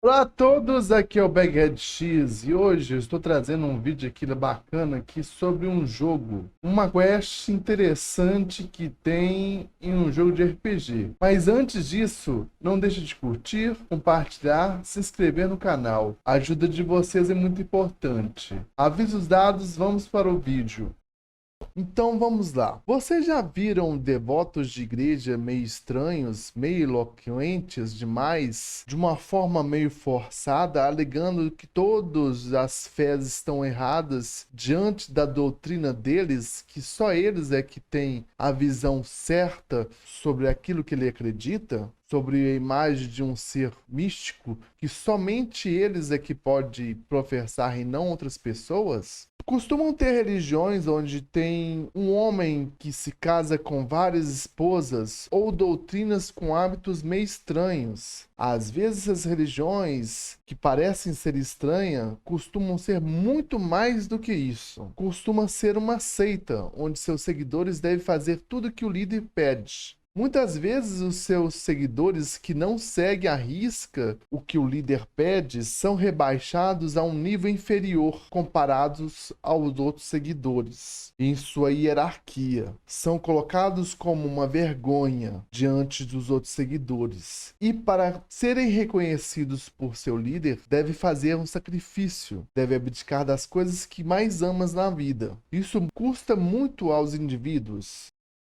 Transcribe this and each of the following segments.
Olá a todos, aqui é o Baghead X e hoje eu estou trazendo um vídeo aqui bacana aqui sobre um jogo, uma quest interessante que tem em um jogo de RPG. Mas antes disso, não deixe de curtir, compartilhar, se inscrever no canal. A ajuda de vocês é muito importante. Avisos dados, vamos para o vídeo. Então vamos lá. Vocês já viram devotos de igreja meio estranhos, meio eloquentes demais, de uma forma meio forçada, alegando que todas as fés estão erradas diante da doutrina deles, que só eles é que têm a visão certa sobre aquilo que ele acredita? Sobre a imagem de um ser místico que somente eles é que pode professar e não outras pessoas? Costumam ter religiões onde tem um homem que se casa com várias esposas ou doutrinas com hábitos meio estranhos. Às vezes as religiões que parecem ser estranhas costumam ser muito mais do que isso. Costuma ser uma seita onde seus seguidores devem fazer tudo o que o líder pede. Muitas vezes os seus seguidores que não seguem à risca o que o líder pede são rebaixados a um nível inferior comparados aos outros seguidores em sua hierarquia. São colocados como uma vergonha diante dos outros seguidores. E para serem reconhecidos por seu líder, deve fazer um sacrifício, deve abdicar das coisas que mais amas na vida. Isso custa muito aos indivíduos.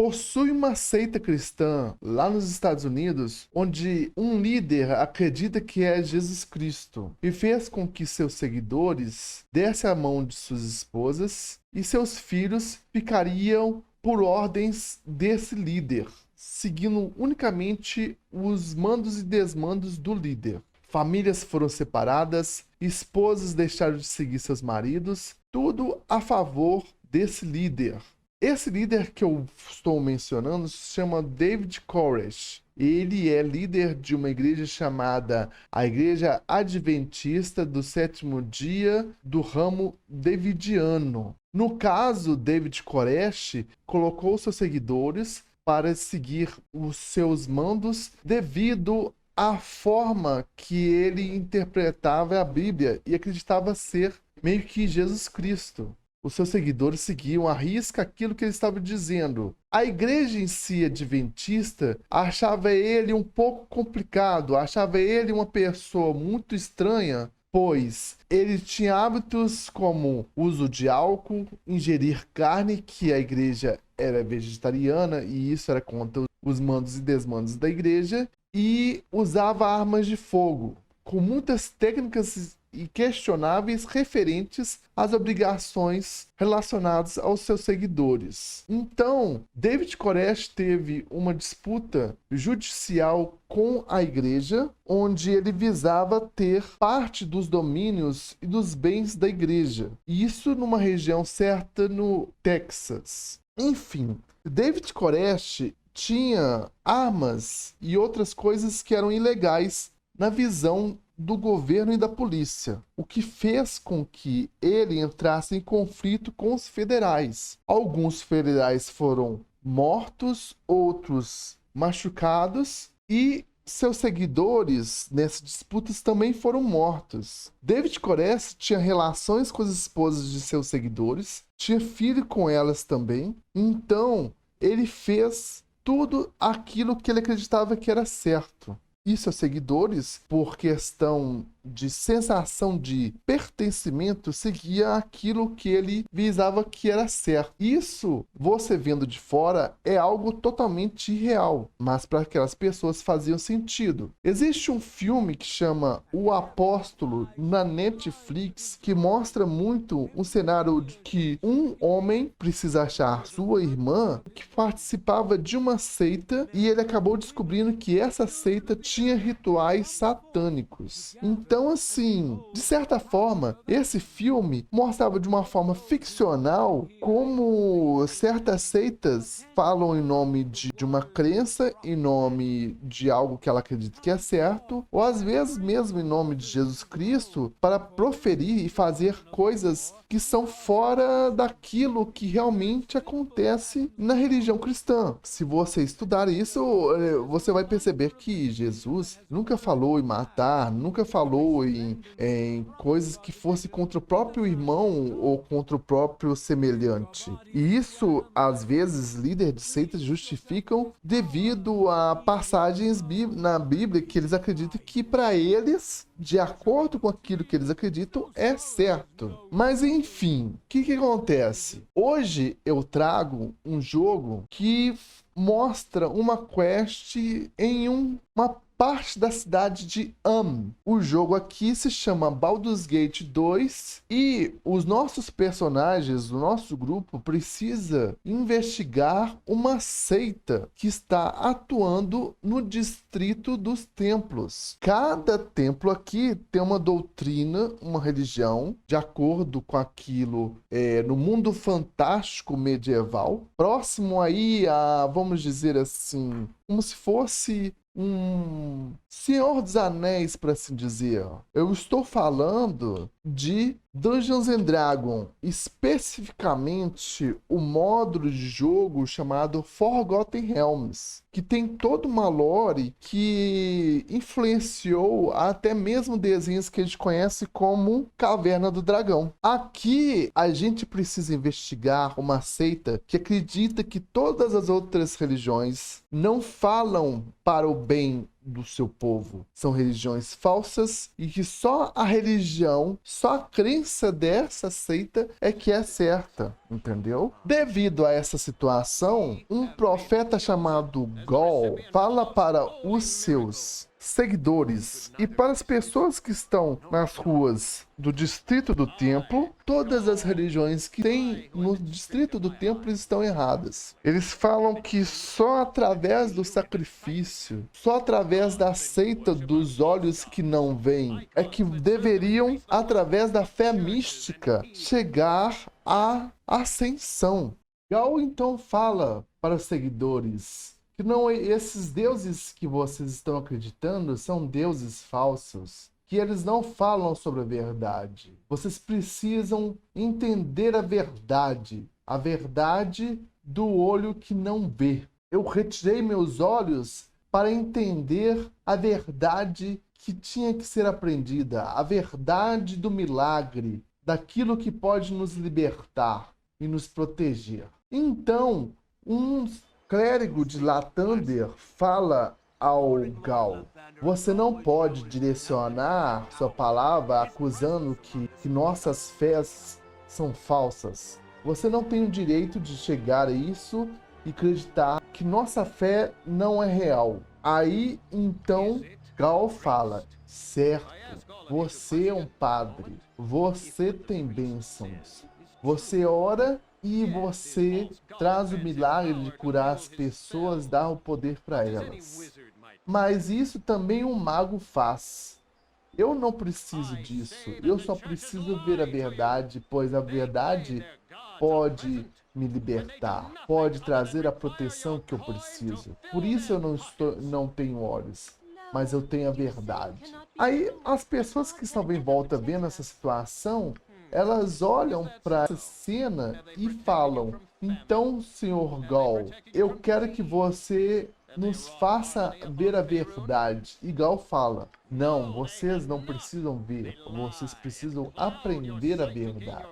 Possui uma seita cristã lá nos Estados Unidos, onde um líder acredita que é Jesus Cristo e fez com que seus seguidores dessem a mão de suas esposas e seus filhos ficariam por ordens desse líder, seguindo unicamente os mandos e desmandos do líder. Famílias foram separadas, esposas deixaram de seguir seus maridos, tudo a favor desse líder. Esse líder que eu estou mencionando se chama David Koresh. Ele é líder de uma igreja chamada a Igreja Adventista do Sétimo Dia do Ramo Davidiano. No caso, David Koresh colocou seus seguidores para seguir os seus mandos devido à forma que ele interpretava a Bíblia e acreditava ser meio que Jesus Cristo. Os seus seguidores seguiam à risca aquilo que ele estava dizendo. A igreja em si, adventista, achava ele um pouco complicado, achava ele uma pessoa muito estranha, pois ele tinha hábitos como uso de álcool, ingerir carne, que a igreja era vegetariana e isso era contra os mandos e desmandos da igreja, e usava armas de fogo, com muitas técnicas e questionáveis referentes às obrigações relacionadas aos seus seguidores. Então, David Koresh teve uma disputa judicial com a igreja, onde ele visava ter parte dos domínios e dos bens da igreja. Isso numa região certa no Texas. Enfim, David Koresh tinha armas e outras coisas que eram ilegais na visão do governo e da polícia, o que fez com que ele entrasse em conflito com os federais. Alguns federais foram mortos, outros machucados e seus seguidores nessas disputas também foram mortos. David Koresh tinha relações com as esposas de seus seguidores, tinha filho com elas também, então ele fez tudo aquilo que ele acreditava que era certo. E seus seguidores, por questão de sensação de pertencimento, seguia aquilo que ele visava que era certo. Isso, você vendo de fora, é algo totalmente irreal, mas para aquelas pessoas fazia sentido. Existe um filme que chama O Apóstolo na Netflix, que mostra muito um cenário de que um homem precisa achar sua irmã que participava de uma seita e ele acabou descobrindo que essa seita tinha rituais satânicos. Então, assim, de certa forma, esse filme mostrava de uma forma ficcional como certas seitas falam em nome de uma crença, em nome de algo que ela acredita que é certo, ou às vezes mesmo em nome de Jesus Cristo, para proferir e fazer coisas que são fora daquilo que realmente acontece na religião cristã. Se você estudar isso, você vai perceber que Jesus nunca falou em matar, nunca falou em coisas que fosse contra o próprio irmão ou contra o próprio semelhante. E isso, às vezes, líderes de seitas justificam devido a passagens na Bíblia que eles acreditam que para eles, de acordo com aquilo que eles acreditam, é certo. Mas enfim, o que acontece? Hoje eu trago um jogo que mostra uma quest em uma parte da cidade de O jogo aqui se chama Baldur's Gate 2 e os nossos personagens, o nosso grupo, precisa investigar uma seita que está atuando no Distrito dos Templos. Cada templo aqui tem uma doutrina, uma religião, de acordo com aquilo no mundo fantástico medieval, próximo aí a, vamos dizer assim, como se fosse um Senhor dos Anéis, para assim dizer. Eu estou falando de Dungeons and Dragons, especificamente o módulo de jogo chamado Forgotten Realms, que tem toda uma lore que influenciou até mesmo desenhos que a gente conhece como Caverna do Dragão. Aqui a gente precisa investigar uma seita que acredita que todas as outras religiões não falam para o bem do seu povo. São religiões falsas e que só a religião, só a crença dessa seita é que é certa, entendeu? Devido a essa situação, um profeta chamado Gol fala para os seus seguidores e para as pessoas que estão nas ruas do Distrito do Templo, todas as religiões que tem no Distrito do Templo estão erradas. Eles falam que só através do sacrifício, só através da seita dos olhos que não veem, é que deveriam, através da fé mística, chegar à ascensão. Gal então fala para os seguidores que não, esses deuses que vocês estão acreditando são deuses falsos, que eles não falam sobre a verdade. Vocês precisam entender a verdade do olho que não vê. Eu retirei meus olhos para entender a verdade que tinha que ser aprendida, a verdade do milagre, daquilo que pode nos libertar e nos proteger. Então, clérigo de Lathander fala ao Gal: você não pode direcionar sua palavra acusando que nossas fés são falsas. Você não tem o direito de chegar a isso e acreditar que nossa fé não é real. Aí, então, Gal fala: certo, você é um padre, você tem bênçãos, você ora e você traz o milagre de curar as pessoas, dá o poder para elas. Mas isso também um mago faz. Eu não preciso disso. Eu só preciso ver a verdade, pois a verdade pode me libertar, pode trazer a proteção que eu preciso. Por isso eu não tenho olhos, mas eu tenho a verdade. Aí as pessoas que estavam em volta vendo essa situação, elas olham para essa cena e falam: então, Sr. Gal, eu quero que você nos faça ver a verdade. E Gal fala: não, vocês não precisam ver, vocês precisam aprender a verdade.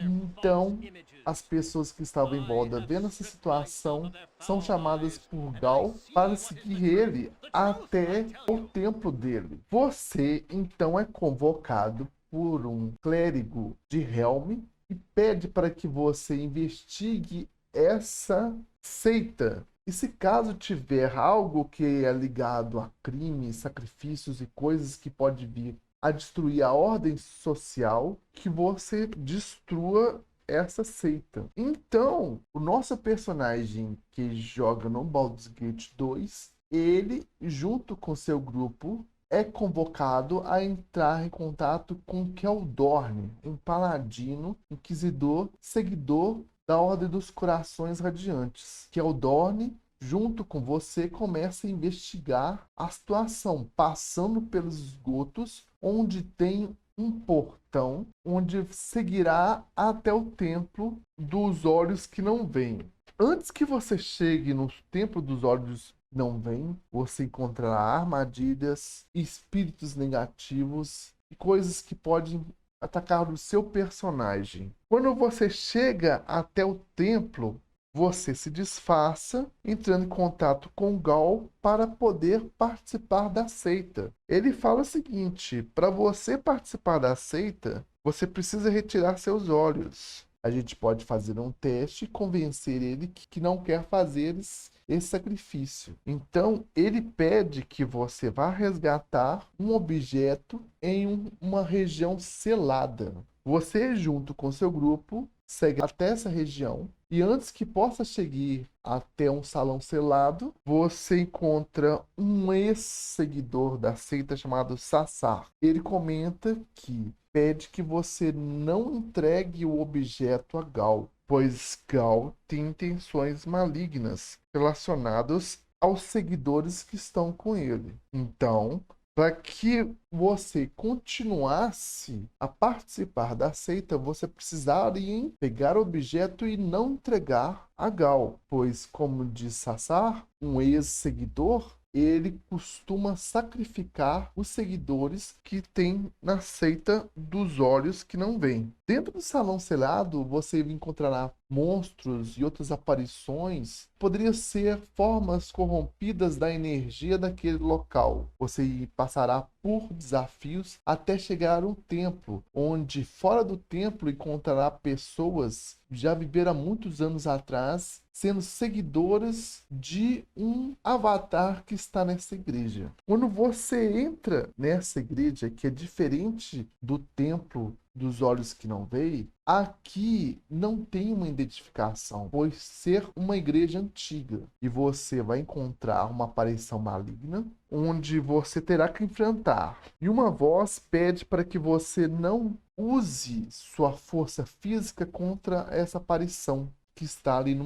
Então, as pessoas que estavam em volta vendo essa situação são chamadas por Gal para seguir ele até o templo dele. Você, então, é convocado por um clérigo de Helm e pede para que você investigue essa seita. E se caso tiver algo que é ligado a crimes, sacrifícios e coisas que pode vir a destruir a ordem social, que você destrua essa seita. Então, o nosso personagem que joga no Baldur's Gate 2, ele, junto com seu grupo é convocado a entrar em contato com Keldorn, um paladino, inquisidor, seguidor da Ordem dos Corações Radiantes. Keldorn, junto com você, começa a investigar a situação, passando pelos esgotos, onde tem um portão, onde seguirá até o Templo dos Olhos que Não Veem. Antes que você chegue no Templo dos Olhos não vem, você encontrará armadilhas, espíritos negativos e coisas que podem atacar o seu personagem. Quando você chega até o templo, você se disfarça, entrando em contato com Gal para poder participar da seita. Ele fala o seguinte: para você participar da seita, você precisa retirar seus olhos. A gente pode fazer um teste e convencer ele que não quer fazer esse sacrifício. Então, ele pede que você vá resgatar um objeto em uma região selada. Você, junto com seu grupo, segue até essa região e antes que possa chegar até um salão selado, você encontra um ex-seguidor da seita chamado Sassar. Ele comenta que pede que você não entregue o objeto a Gal, pois Gal tem intenções malignas relacionadas aos seguidores que estão com ele. Então, para que você continuasse a participar da seita, você precisaria pegar o objeto e não entregar a Gal, pois, como diz Sassar, um ex-seguidor, ele costuma sacrificar os seguidores que tem na seita dos olhos que não veem. Dentro do salão selado, você encontrará monstros e outras aparições. Poderiam ser formas corrompidas da energia daquele local. Você passará por desafios até chegar a um templo, onde fora do templo encontrará pessoas que já viveram há muitos anos atrás, sendo seguidoras de um avatar que está nessa igreja. Quando você entra nessa igreja, que é diferente do templo dos olhos que não veem, aqui não tem uma identificação, pois ser uma igreja antiga. E você vai encontrar uma aparição maligna, onde você terá que enfrentar. E uma voz pede para que você não use sua força física contra essa aparição que está ali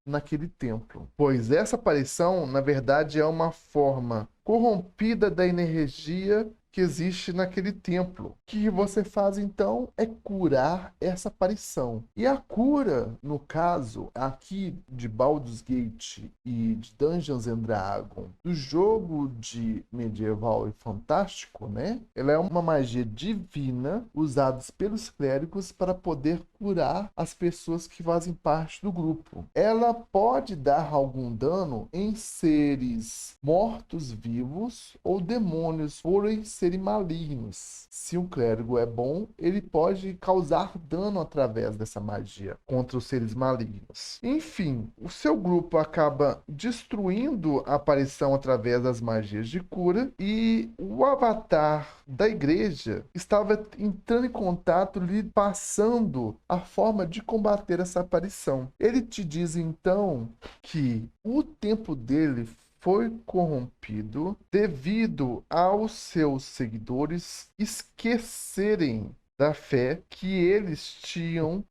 naquele templo. Pois essa aparição, na verdade, é uma forma corrompida da energia que existe naquele templo. O que você faz então é curar essa aparição. E a cura, no caso aqui de Baldur's Gate e de Dungeons and Dragons, do jogo de medieval e fantástico, né? Ela é uma magia divina usada pelos clérigos para poder curar as pessoas que fazem parte do grupo. Ela pode dar algum dano em seres mortos-vivos ou demônios, porém serem malignos. Se um clérigo é bom, ele pode causar dano através dessa magia contra os seres malignos. Enfim, o seu grupo acaba destruindo a aparição através das magias de cura e o avatar da igreja estava entrando em contato, lhe passando a forma de combater essa aparição. Ele te diz então que o tempo dele foi corrompido devido aos seus seguidores esquecerem da fé que eles tinham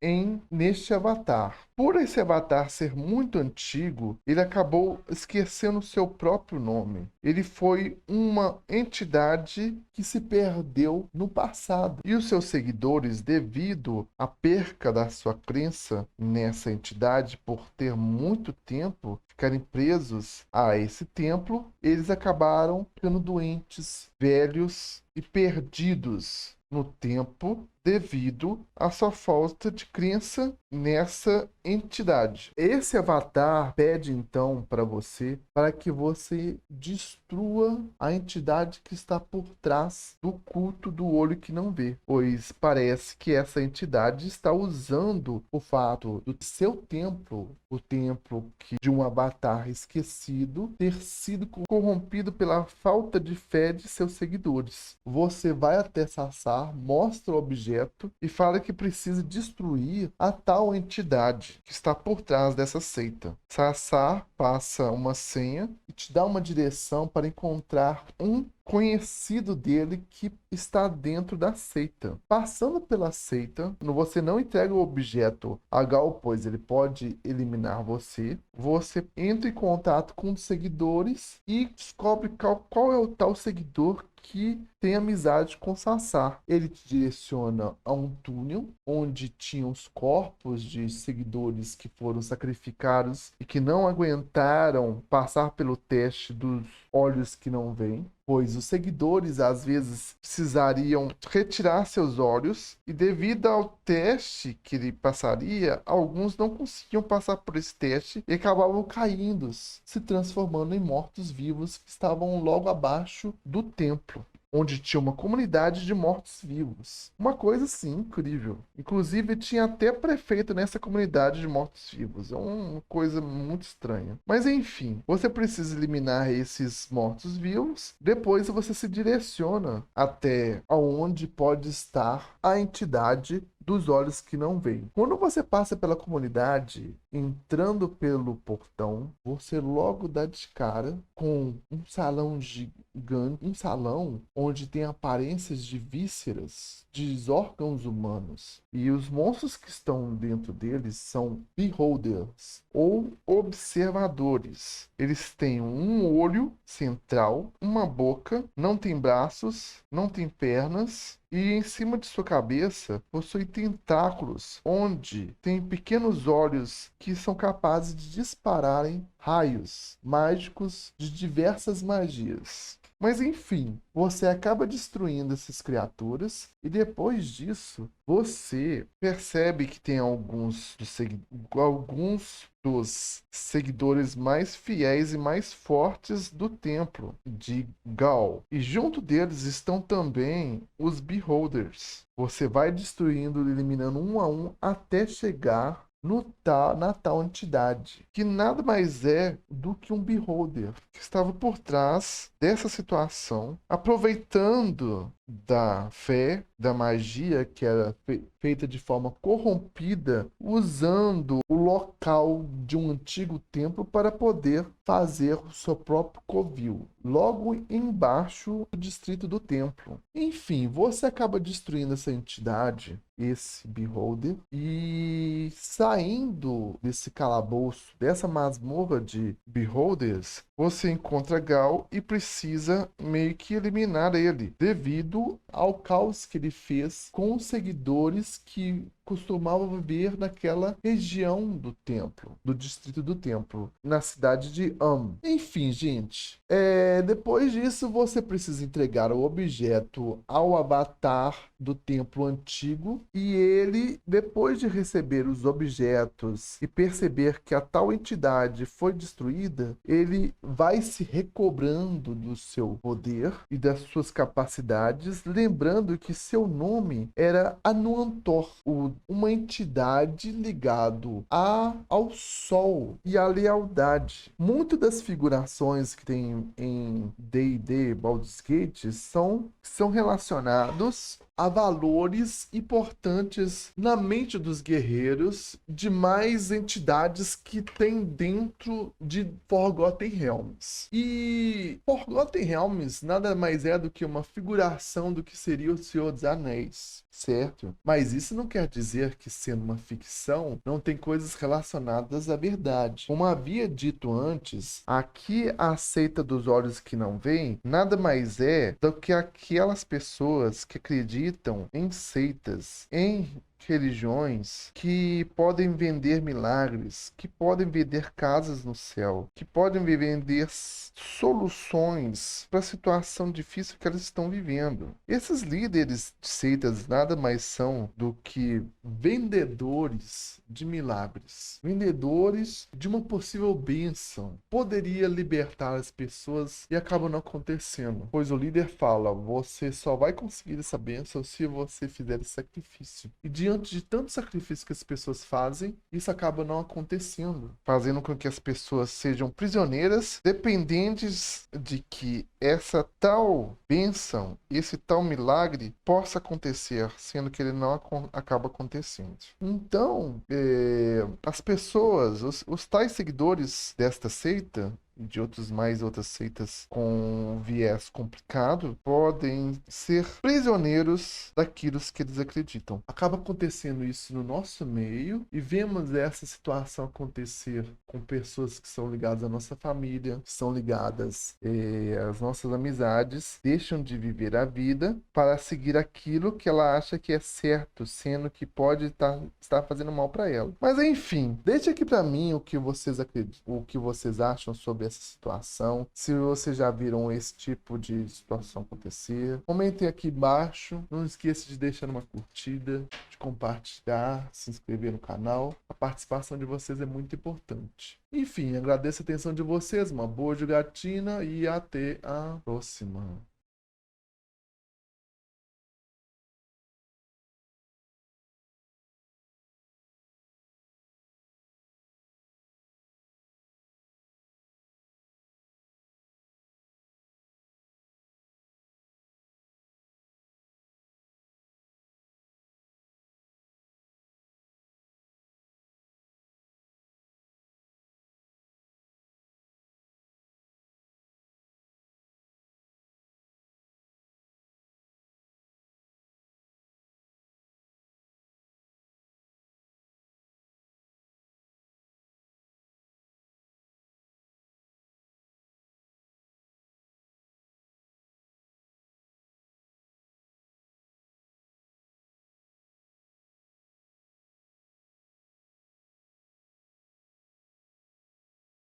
neste avatar. Por esse avatar ser muito antigo, ele acabou esquecendo o seu próprio nome. Ele foi uma entidade que se perdeu no passado. E os seus seguidores, devido à perca da sua crença nessa entidade, por ter muito tempo ficarem presos a esse templo, eles acabaram ficando doentes, velhos e perdidos no tempo devido à sua falta de crença nessa entidade. Esse avatar pede então para que você destrua a entidade que está por trás do culto do olho que não vê, pois parece que essa entidade está usando o fato do seu templo, o templo de um avatar esquecido, ter sido corrompido pela falta de fé de seus seguidores. Você vai até Sassar, mostra o objeto objeto e fala que precisa destruir a tal entidade que está por trás dessa seita. Sassar passa uma senha e te dá uma direção para encontrar um conhecido dele que está dentro da seita. Passando pela seita, você não entrega o objeto a Gal, pois ele pode eliminar você. Você entra em contato com os seguidores e descobre qual é o tal seguidor que tem amizade com Sassar. Ele te direciona a um túnel onde tinham os corpos de seguidores que foram sacrificados e que não aguentaram passar pelo teste dos olhos que não veem, pois os seguidores às vezes precisariam retirar seus olhos e devido ao teste que ele passaria, alguns não conseguiam passar por esse teste e acabavam caindo, se transformando em mortos-vivos que estavam logo abaixo do templo, onde tinha uma comunidade de mortos-vivos. Uma coisa assim incrível. Inclusive tinha até prefeito nessa comunidade de mortos-vivos. É uma coisa muito estranha. Mas enfim, você precisa eliminar esses mortos-vivos. Depois você se direciona até aonde pode estar a entidade dos olhos que não veem. Quando você passa pela comunidade, entrando pelo portão, você logo dá de cara com um salão gigante, um salão onde tem aparências de vísceras, de órgãos humanos. E os monstros que estão dentro deles são beholders, ou observadores. Eles têm um olho central, uma boca, não tem braços, não tem pernas, e em cima de sua cabeça possui tentáculos, onde tem pequenos olhos que são capazes de dispararem raios mágicos de diversas magias. Mas enfim, você acaba destruindo essas criaturas e depois disso você percebe que tem alguns dos seguidores mais fiéis e mais fortes do templo de Gal. E junto deles estão também os Beholders. Você vai destruindo, eliminando um a um até chegar na tal entidade, que nada mais é do que um beholder que estava por trás dessa situação, aproveitando da fé, da magia que era feita de forma corrompida, usando o local de um antigo templo para poder fazer o seu próprio covil, logo embaixo do distrito do templo. Enfim, você acaba destruindo essa entidade, esse beholder, e saindo desse calabouço, dessa masmorra de beholders, você encontra Gal e precisa meio que eliminar ele, devido ao caos que ele fez com os seguidores que costumavam viver naquela região do templo, do distrito do templo, na cidade de Enfim, gente, depois disso você precisa entregar o objeto ao avatar do templo antigo e ele, depois de receber os objetos e perceber que a tal entidade foi destruída, ele vai se recobrando do seu poder e das suas capacidades, lembrando que seu nome era Anuantor, uma entidade ligado ao sol e à lealdade. Muitas das figurações que tem em D&D Baldur's Gate são relacionados a valores importantes na mente dos guerreiros de mais entidades que tem dentro de Forgotten Realms. E Forgotten Realms nada mais é do que uma figuração do que seria o Senhor dos Anéis, certo? Mas isso não quer dizer que, sendo uma ficção, não tem coisas relacionadas à verdade. Como havia dito antes, aqui a seita dos olhos que não veem nada mais é do que aquelas pessoas que acreditam em seitas, em religiões que podem vender milagres, que podem vender casas no céu, que podem vender soluções para a situação difícil que elas estão vivendo. Esses líderes de seitas nada mais são do que vendedores de milagres, vendedores de uma possível bênção. Poderia libertar as pessoas e acaba não acontecendo, pois o líder fala: você só vai conseguir essa bênção se você fizer esse sacrifício. E diante de tanto sacrifício que as pessoas fazem, isso acaba não acontecendo, fazendo com que as pessoas sejam prisioneiras, dependentes de que essa tal bênção, esse tal milagre possa acontecer, sendo que ele não acaba acontecendo. Então, as pessoas, os tais seguidores desta seita, de outras seitas com viés complicado, podem ser prisioneiros daquilo que eles acreditam. Acaba acontecendo isso no nosso meio e vemos essa situação acontecer com pessoas que são ligadas à nossa família, que são ligadas às nossas amizades, deixam de viver a vida para seguir aquilo que ela acha que é certo, sendo que pode estar fazendo mal para ela. Mas enfim, deixe aqui para mim o que vocês acreditam, o que vocês acham sobre essa situação, se vocês já viram esse tipo de situação acontecer. Comentem aqui embaixo, não esqueça de deixar uma curtida, de compartilhar, se inscrever no canal. A participação de vocês é muito importante. Enfim, agradeço a atenção de vocês, uma boa jogatina e até a próxima.